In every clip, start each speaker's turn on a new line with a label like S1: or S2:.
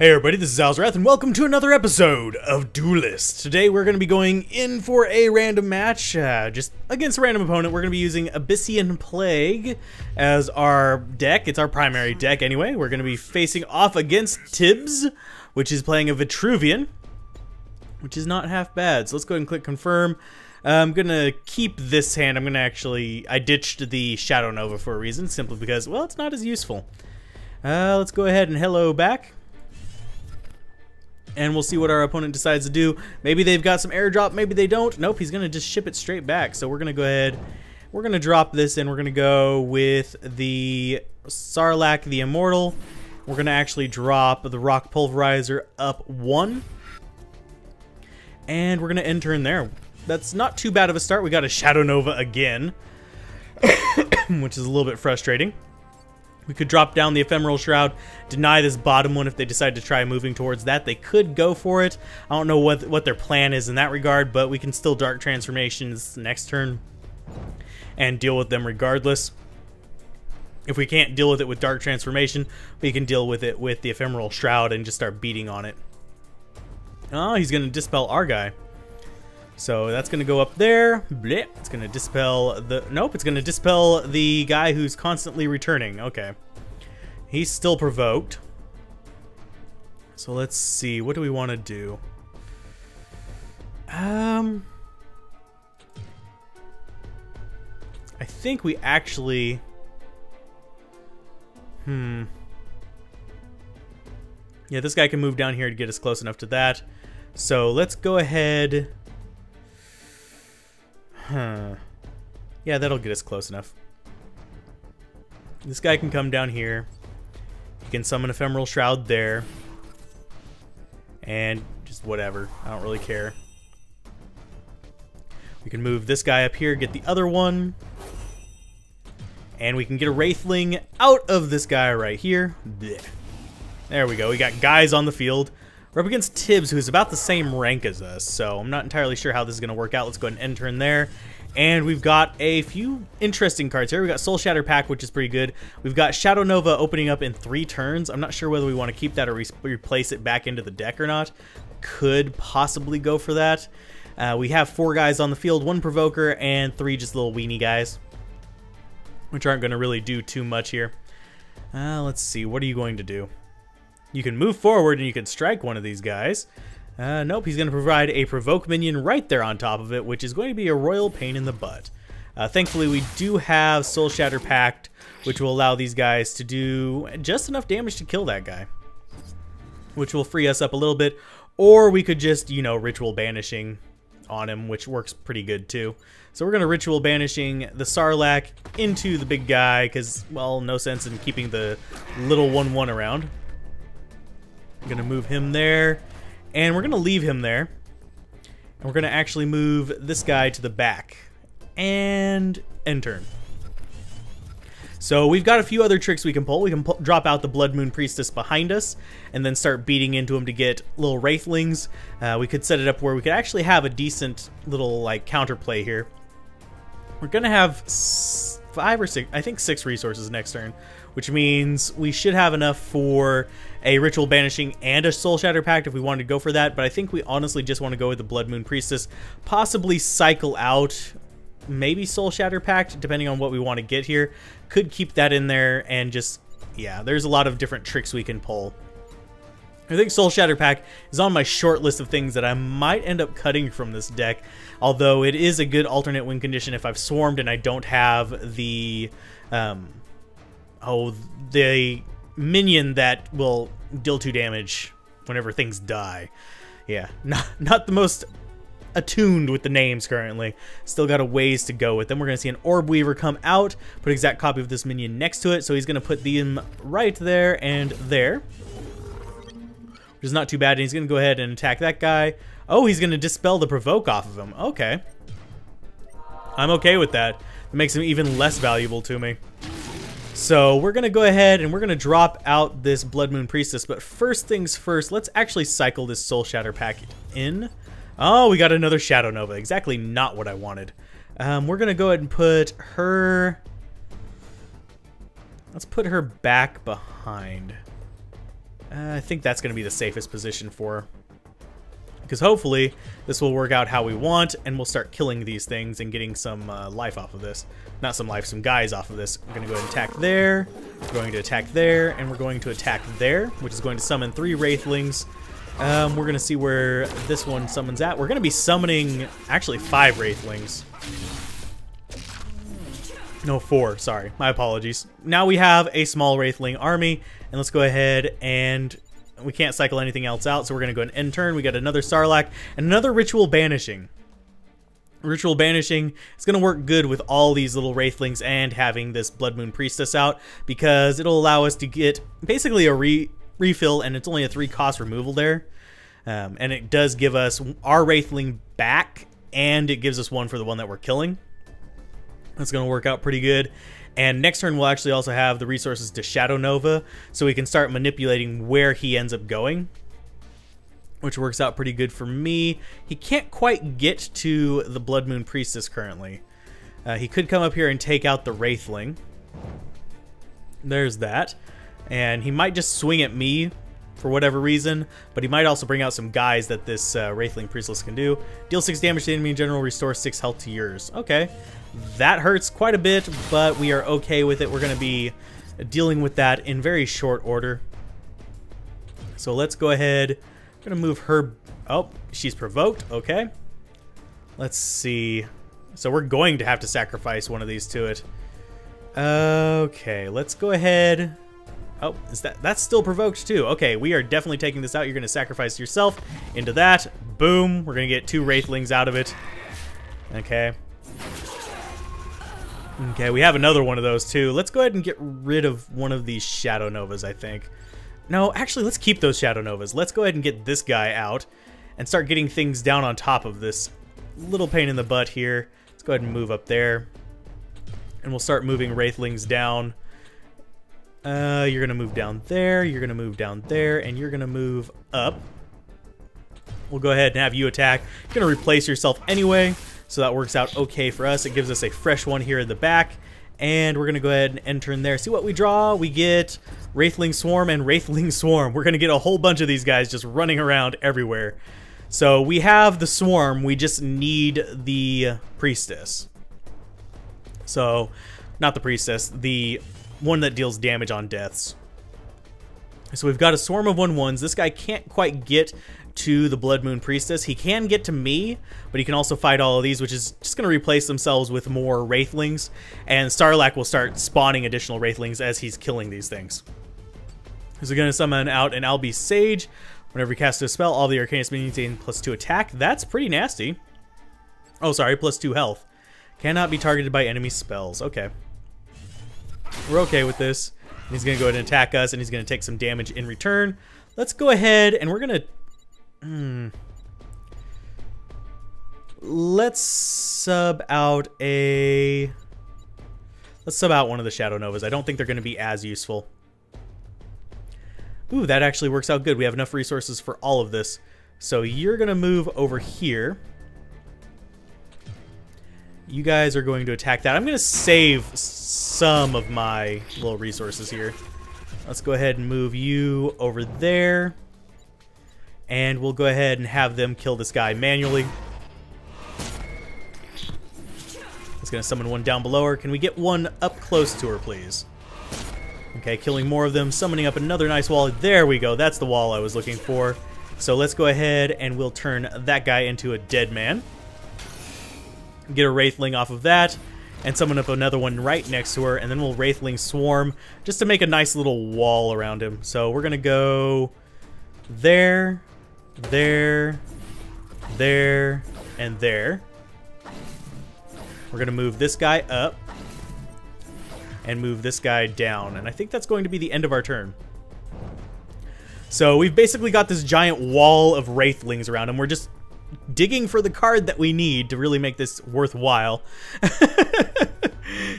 S1: Hey everybody, this is Alzorath, and welcome to another episode of Duelyst. Today we're going to be going in for a random match, just against a random opponent. We're going to be using Abyssian Plague as our deck. It's our primary deck anyway. We're going to be facing off against TYBS, which is playing a Vetruvian, which is not half bad. So let's go ahead and click confirm. I'm going to keep this hand. I ditched the Shadow Nova for a reason, simply because, well, it's not as useful. Let's go ahead and hello back. And we'll see what our opponent decides to do. Maybe they've got some airdrop, maybe they don't. Nope, he's going to just ship it straight back. So we're going to go ahead, we're going to drop this and we're going to go with the Sarlacc the Immortal. We're going to actually drop the Rock Pulverizer up 1. And we're going to end turn there. That's not too bad of a start. We got a Shadow Nova again, which is a little bit frustrating. We could drop down the Ephemeral Shroud, deny this bottom one if they decide to try moving towards that. They could go for it. I don't know what their plan is in that regard, but we can still Dark Transformations next turn and deal with them regardless. If we can't deal with it with Dark Transformation, we can deal with it with the Ephemeral Shroud and just start beating on it. Oh, he's going to dispel our guy. So that's going to go up there. Blech. It's going to dispel the... Nope, it's going to dispel the guy who's constantly returning. Okay. He's still provoked. So let's see. What do we want to do? I think we actually... Yeah, this guy can move down here to get us close enough to that. So let's go ahead... Yeah, that'll get us close enough. This guy can come down here. He can summon Ephemeral Shroud there. And just whatever. I don't really care. We can move this guy up here, get the other one. And we can get a Wraithling out of this guy right here. Blech. There we go. We got guys on the field. We're up against TYBS, who's about the same rank as us, so I'm not entirely sure how this is going to work out. Let's go ahead and end turn there. And we've got a few interesting cards here. We've got Soul Shatter Pack, which is pretty good. We've got Shadow Nova opening up in 3 turns. I'm not sure whether we want to keep that or replace it back into the deck or not. Could possibly go for that. We have 4 guys on the field, 1 Provoker, and 3 just little weenie guys, which aren't going to really do too much here. Let's see. What are you going to do? You can move forward and you can strike one of these guys. Nope, he's going to provide a Provoke minion right there on top of it, which is going to be a royal pain in the butt. Thankfully, we do have Soul Shatter Pact, which will allow these guys to do just enough damage to kill that guy, which will free us up a little bit. Or we could just, you know, Ritual Banishing on him, which works pretty good too. So we're going to Ritual Banishing the Sarlacc into the big guy because, well, no sense in keeping the little 1/1 around. I'm going to move him there, and we're going to leave him there, and we're going to actually move this guy to the back, and end turn. So we've got a few other tricks we can pull. We can drop out the Blood Moon Priestess behind us, and then start beating into him to get little Wraithlings. We could set it up where we could actually have a decent little, like, counterplay here. We're going to have 5 or 6, I think 6 resources next turn, which means we should have enough for a Ritual Banishing and a Soul Shatter Pact if we wanted to go for that, but I think we honestly just want to go with the Blood Moon Priestess, possibly cycle out maybe Soul Shatter Pact, depending on what we want to get here. Could keep that in there and just, yeah, there's a lot of different tricks we can pull. I think Soul Shatter Pact is on my short list of things that I might end up cutting from this deck, although it is a good alternate win condition if I've swarmed and I don't have the, the minion that will deal 2 damage whenever things die. Yeah, not the most attuned with the names currently. Still got a ways to go with them. We're going to see an Orb Weaver come out, put an exact copy of this minion next to it, so he's going to put them right there and there, which is not too bad, and he's going to go ahead and attack that guy. Oh, he's going to dispel the Provoke off of him. Okay. I'm okay with that. It makes him even less valuable to me. So we're going to go ahead and we're going to drop out this Blood Moon Priestess, but first things first, let's actually cycle this Soul Shatter Pact in. Oh, we got another Shadow Nova. Exactly not what I wanted. We're going to go ahead and put her... Let's put her back behind. I think that's going to be the safest position for, because hopefully this will work out how we want, and we'll start killing these things and getting some life off of this. Not some life, some guys off of this. We're going to go ahead and attack there, we're going to attack there, and we're going to attack there, which is going to summon 3 Wraithlings. We're going to see where this one summons at. We're going to be summoning, actually, 5 Wraithlings. No, 4, sorry. My apologies. Now we have a small Wraithling army, and let's go ahead and... we can't cycle anything else out, so we're going to go and end turn. We got another Sarlacc and another Ritual Banishing. Ritual Banishing is going to work good with all these little Wraithlings and having this Blood Moon Priestess out, because it'll allow us to get basically a refill, and it's only a 3 cost removal there. And it does give us our Wraithling back, and it gives us 1 for the one that we're killing. That's going to work out pretty good. And next turn we'll actually also have the resources to Shadow Nova, so we can start manipulating where he ends up going, which works out pretty good for me. He can't quite get to the Blood Moon Priestess currently. He could come up here and take out the Wraithling. There's that. And he might just swing at me for whatever reason, but he might also bring out some guys that this Wraithling Priestess can do. Deal 6 damage to the enemy in general, restore 6 health to yours. Okay. That hurts quite a bit, but we are okay with it. We're going to be dealing with that in very short order. So let's go ahead. I'm going to move her. Oh, she's provoked. Okay. Let's see. So we're going to have to sacrifice one of these to it. Okay, let's go ahead. Oh, is that's still provoked too. Okay, we are definitely taking this out. You're going to sacrifice yourself into that. Boom. We're going to get 2 Wraithlings out of it. Okay. Okay, we have another one of those too. Let's go ahead and get rid of one of these Shadow Novas, I think. No, actually, let's keep those Shadow Novas. Let's go ahead and get this guy out and start getting things down on top of this little pain in the butt here. Let's go ahead and move up there. And we'll start moving Wraithlings down. You're going to move down there, you're going to move down there, and you're going to move up. We'll go ahead and have you attack. You're going to replace yourself anyway. So that works out okay for us. It gives us a fresh one here in the back. And we're going to go ahead and end turn there. See what we draw? We get Wraithling Swarm and Wraithling Swarm. We're going to get a whole bunch of these guys just running around everywhere. So we have the Swarm. We just need the Priestess. So, not the Priestess. The one that deals damage on deaths. So we've got a swarm of 1/1s. This guy can't quite get to the Blood Moon Priestess. He can get to me, but he can also fight all of these, which is just going to replace themselves with more Wraithlings. And Sarlacc will start spawning additional Wraithlings as he's killing these things. So we're going to summon out an Albi Sage. Whenever you cast a spell, all the Arcanist minions gain +2 attack. That's pretty nasty. Oh, sorry, +2 health. Cannot be targeted by enemy spells. Okay. We're okay with this. He's going to go ahead and attack us, and he's going to take some damage in return. Let's go ahead, and we're going to... Let's sub out a... Let's sub out one of the Shadow Novas. I don't think they're going to be as useful. Ooh, that actually works out good. We have enough resources for all of this. So you're going to move over here. You guys are going to attack that. I'm going to save some of my little resources here. Let's go ahead and move you over there. And we'll go ahead and have them kill this guy manually. It's going to summon one down below her. Can we get one up close to her, please? Okay, killing more of them. Summoning up another nice wall. There we go. That's the wall I was looking for. So let's go ahead and we'll turn that guy into a dead man. Get a Wraithling off of that. And summon up another one right next to her. And then we'll Wraithling Swarm just to make a nice little wall around him. So we're going to go there, there, there, and there. We're going to move this guy up and move this guy down. And I think that's going to be the end of our turn. So we've basically got this giant wall of Wraithlings around him. We're just digging for the card that we need to really make this worthwhile.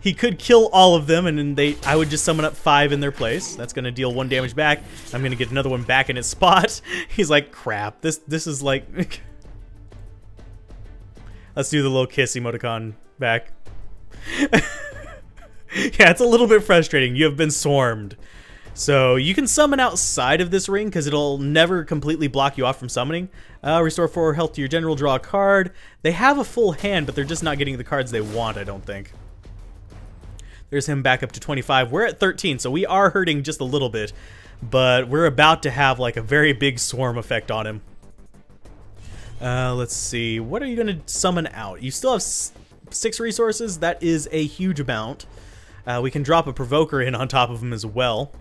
S1: He could kill all of them, and then I would just summon up 5 in their place. That's going to deal 1 damage back. I'm going to get another one back in its spot. He's like, crap. This is like... Let's do the little kiss emoticon back. Yeah, it's a little bit frustrating. You have been swarmed. So you can summon outside of this ring because it'll never completely block you off from summoning. Restore 4 health to your general, draw a card. They have a full hand, but they're just not getting the cards they want, I don't think. There's him back up to 25. We're at 13, so we are hurting just a little bit. But we're about to have like a very big swarm effect on him. Let's see. What are you going to summon out? You still have 6 resources. That is a huge amount. We can drop a provoker in on top of him as well.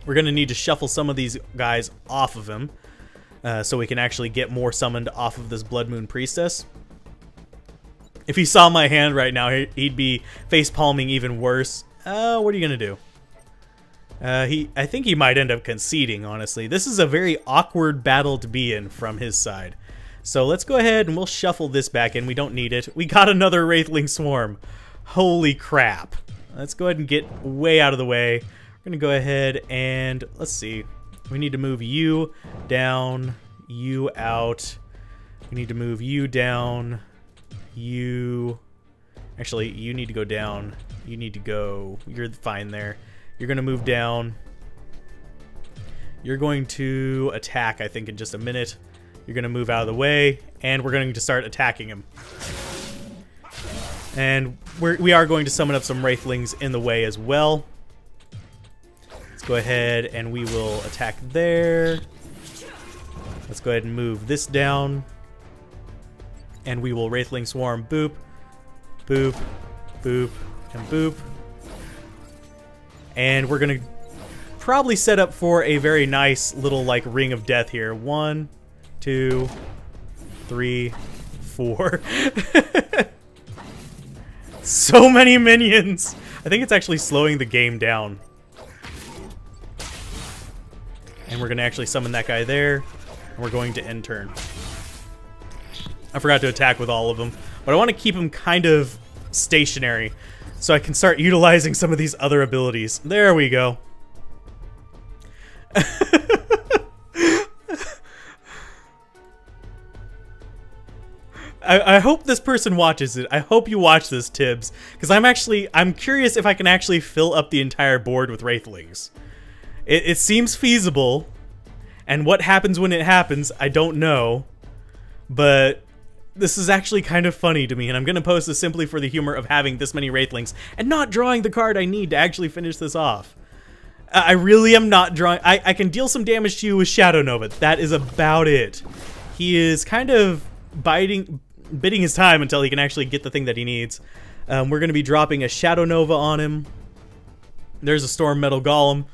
S1: We're going to need to shuffle some of these guys off of him so we can actually get more summoned off of this Blood Moon Priestess. If he saw my hand right now, he'd be face-palming even worse. What are you going to do? I think he might end up conceding, honestly. This is a very awkward battle to be in from his side. So let's go ahead and we'll shuffle this back in. We don't need it. We got another Wraithling Swarm. Holy crap. Let's go ahead and get way out of the way. We're going to go ahead and, let's see. We need to move you down, you out. We need to move you down, you... Actually, you need to go down. You need to go... You're fine there. You're going to move down. You're going to attack, I think, in just a minute. You're going to move out of the way, and we're going to start attacking him. And we are going to summon up some Wraithlings in the way as well. Let's go ahead and we will attack there. Let's go ahead and move this down. And we will Wraithling Swarm. Boop, boop, boop, and boop. And we're going to probably set up for a very nice little like ring of death here. 1, 2, 3, 4. So many minions! I think it's actually slowing the game down. And we're going to actually summon that guy there. And we're going to end turn. I forgot to attack with all of them. But I want to keep him kind of stationary. So I can start utilizing some of these other abilities. There we go. I hope this person watches it. I hope you watch this, TYBS, because I'm curious if I can actually fill up the entire board with Wraithlings. It seems feasible, and what happens when it happens, I don't know, but this is actually kind of funny to me, and I'm going to post this simply for the humor of having this many Wraithlings and not drawing the card I need to actually finish this off. I really am not drawing... I can deal some damage to you with Shadow Nova. That is about it. He is kind of bidding his time until he can actually get the thing that he needs. We're going to be dropping a Shadow Nova on him. There's a Storm Metal Golem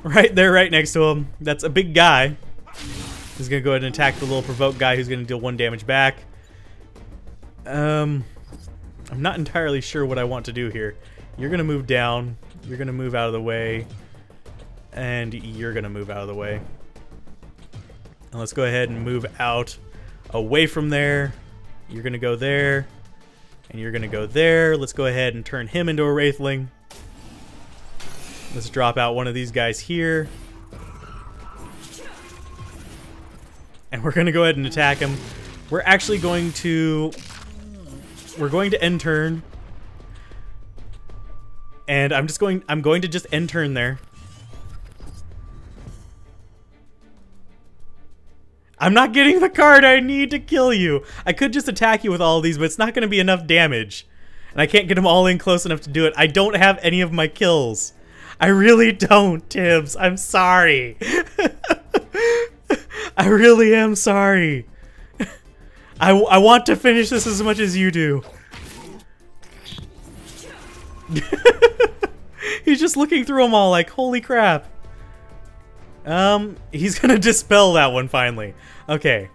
S1: right there, right next to him. That's a big guy. He's going to go ahead and attack the little provoke guy who's going to deal 1 damage back. I'm not entirely sure what I want to do here. You're going to move down. You're going to move out of the way. And you're going to move out of the way. And let's go ahead and move out away from there. You're going to go there. And you're going to go there. Let's go ahead and turn him into a Wraithling. Let's drop out one of these guys here. And we're going to go ahead and attack him. We're actually going to... We're going to end turn. And I'm going to just end turn there. I'm not getting the card I need to kill you. I could just attack you with all of these, but it's not going to be enough damage. And I can't get them all in close enough to do it. I don't have any of my kills. I really don't, TYBS. I'm sorry. I really am sorry. I want to finish this as much as you do. He's just looking through them all like, holy crap. He's gonna dispel that one finally. Okay.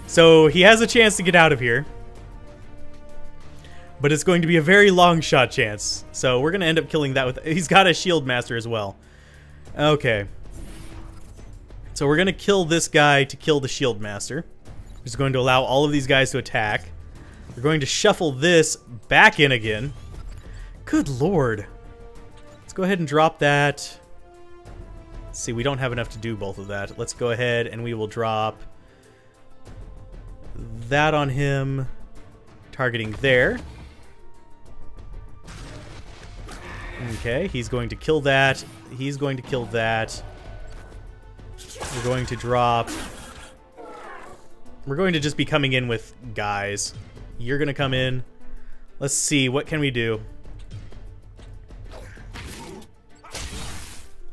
S1: So he has a chance to get out of here. But it's going to be a very long shot chance. So we're gonna end up killing that with... He's got a shield master as well. Okay. So we're gonna kill this guy to kill the shield master. Which is going to allow all of these guys to attack. We're going to shuffle this back in again. Good lord. Let's go ahead and drop that. Let's see, we don't have enough to do both of that. Let's go ahead and we will drop that on him, targeting there. Okay, he's going to kill that. He's going to kill that. We're going to drop... We're going to just be coming in with guys. You're going to come in. Let's see, what can we do?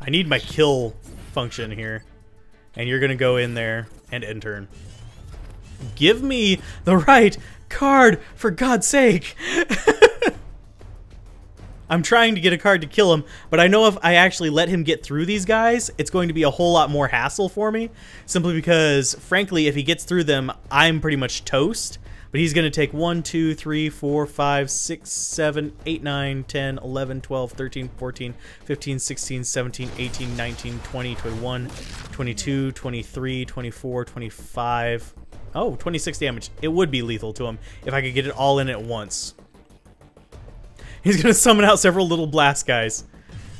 S1: I need my kill function here. And you're going to go in there and end turn. Give me the right card, for God's sake! I'm trying to get a card to kill him, but I know if I actually let him get through these guys, it's going to be a whole lot more hassle for me. Simply because, frankly, if he gets through them, I'm pretty much toast. But he's going to take 1, 2, 3, 4, 5, 6, 7, 8, 9, 10, 11, 12, 13, 14, 15, 16, 17, 18, 19, 20, 21, 22, 23, 24, 25... Oh, 26 damage. It would be lethal to him if I could get it all in at once. He's going to summon out several little blast guys.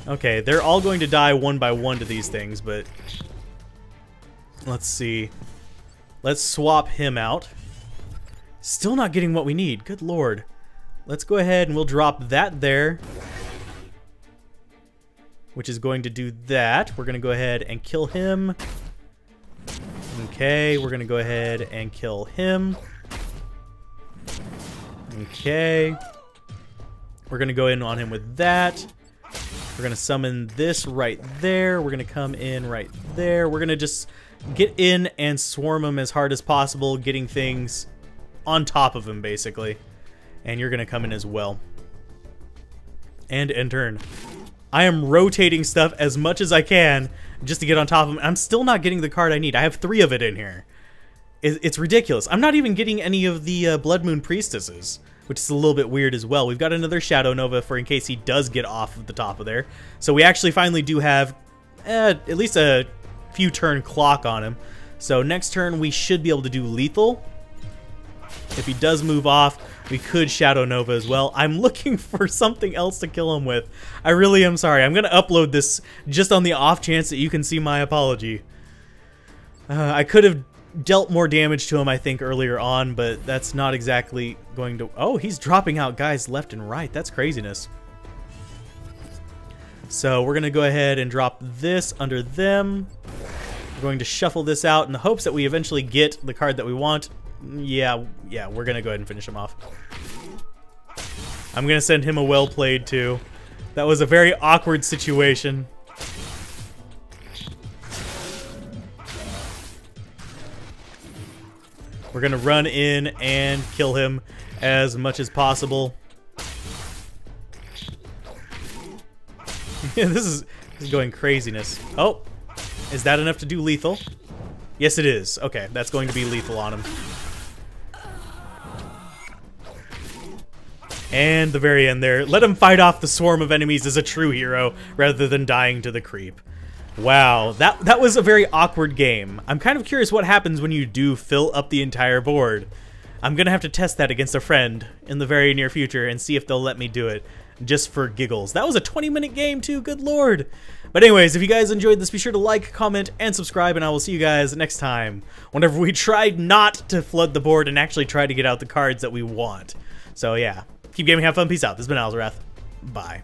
S1: Okay, they're all going to die one by one to these things, but... Let's see. Let's swap him out. Still not getting what we need. Good lord. Let's go ahead and we'll drop that there. Which is going to do that. We're going to go ahead and kill him. Okay, we're going to go ahead and kill him. Okay. We're going to go in on him with that. We're going to summon this right there. We're going to come in right there. We're going to just get in and swarm him as hard as possible, getting things on top of him, basically. And you're going to come in as well. And end turn. I am rotating stuff as much as I can just to get on top of him. I'm still not getting the card I need. I have 3 of it in here. It's ridiculous. I'm not even getting any of the Blood Moon Priestesses, which is a little bit weird as well. We've got another Shadow Nova for in case he does get off of the top of there. So we actually finally do have at least a few turn clock on him. So next turn we should be able to do lethal. If he does move off, we could Shadow Nova as well. I'm looking for something else to kill him with. I really am sorry. I'm going to upload this just on the off chance that you can see my apology. I could have dealt more damage to him, I think, earlier on, but that's not exactly going to... Oh, he's dropping out guys left and right. That's craziness. So we're going to go ahead and drop this under them. We're going to shuffle this out in the hopes that we eventually get the card that we want. Yeah, we're going to go ahead and finish him off. I'm going to send him a well played, too. That was a very awkward situation. We're going to run in and kill him as much as possible. This is going craziness. Oh, is that enough to do lethal? Yes, it is. Okay, that's going to be lethal on him. And the very end there. Let him fight off the swarm of enemies as a true hero rather than dying to the creep. Wow, that was a very awkward game. I'm kind of curious what happens when you do fill up the entire board. I'm going to have to test that against a friend in the very near future and see if they'll let me do it just for giggles. That was a 20-minute game too, good lord. But anyways, if you guys enjoyed this, be sure to like, comment, and subscribe, and I will see you guys next time whenever we try not to flood the board and actually try to get out the cards that we want. So yeah, keep gaming, have fun, peace out. This has been Alzorath. Bye.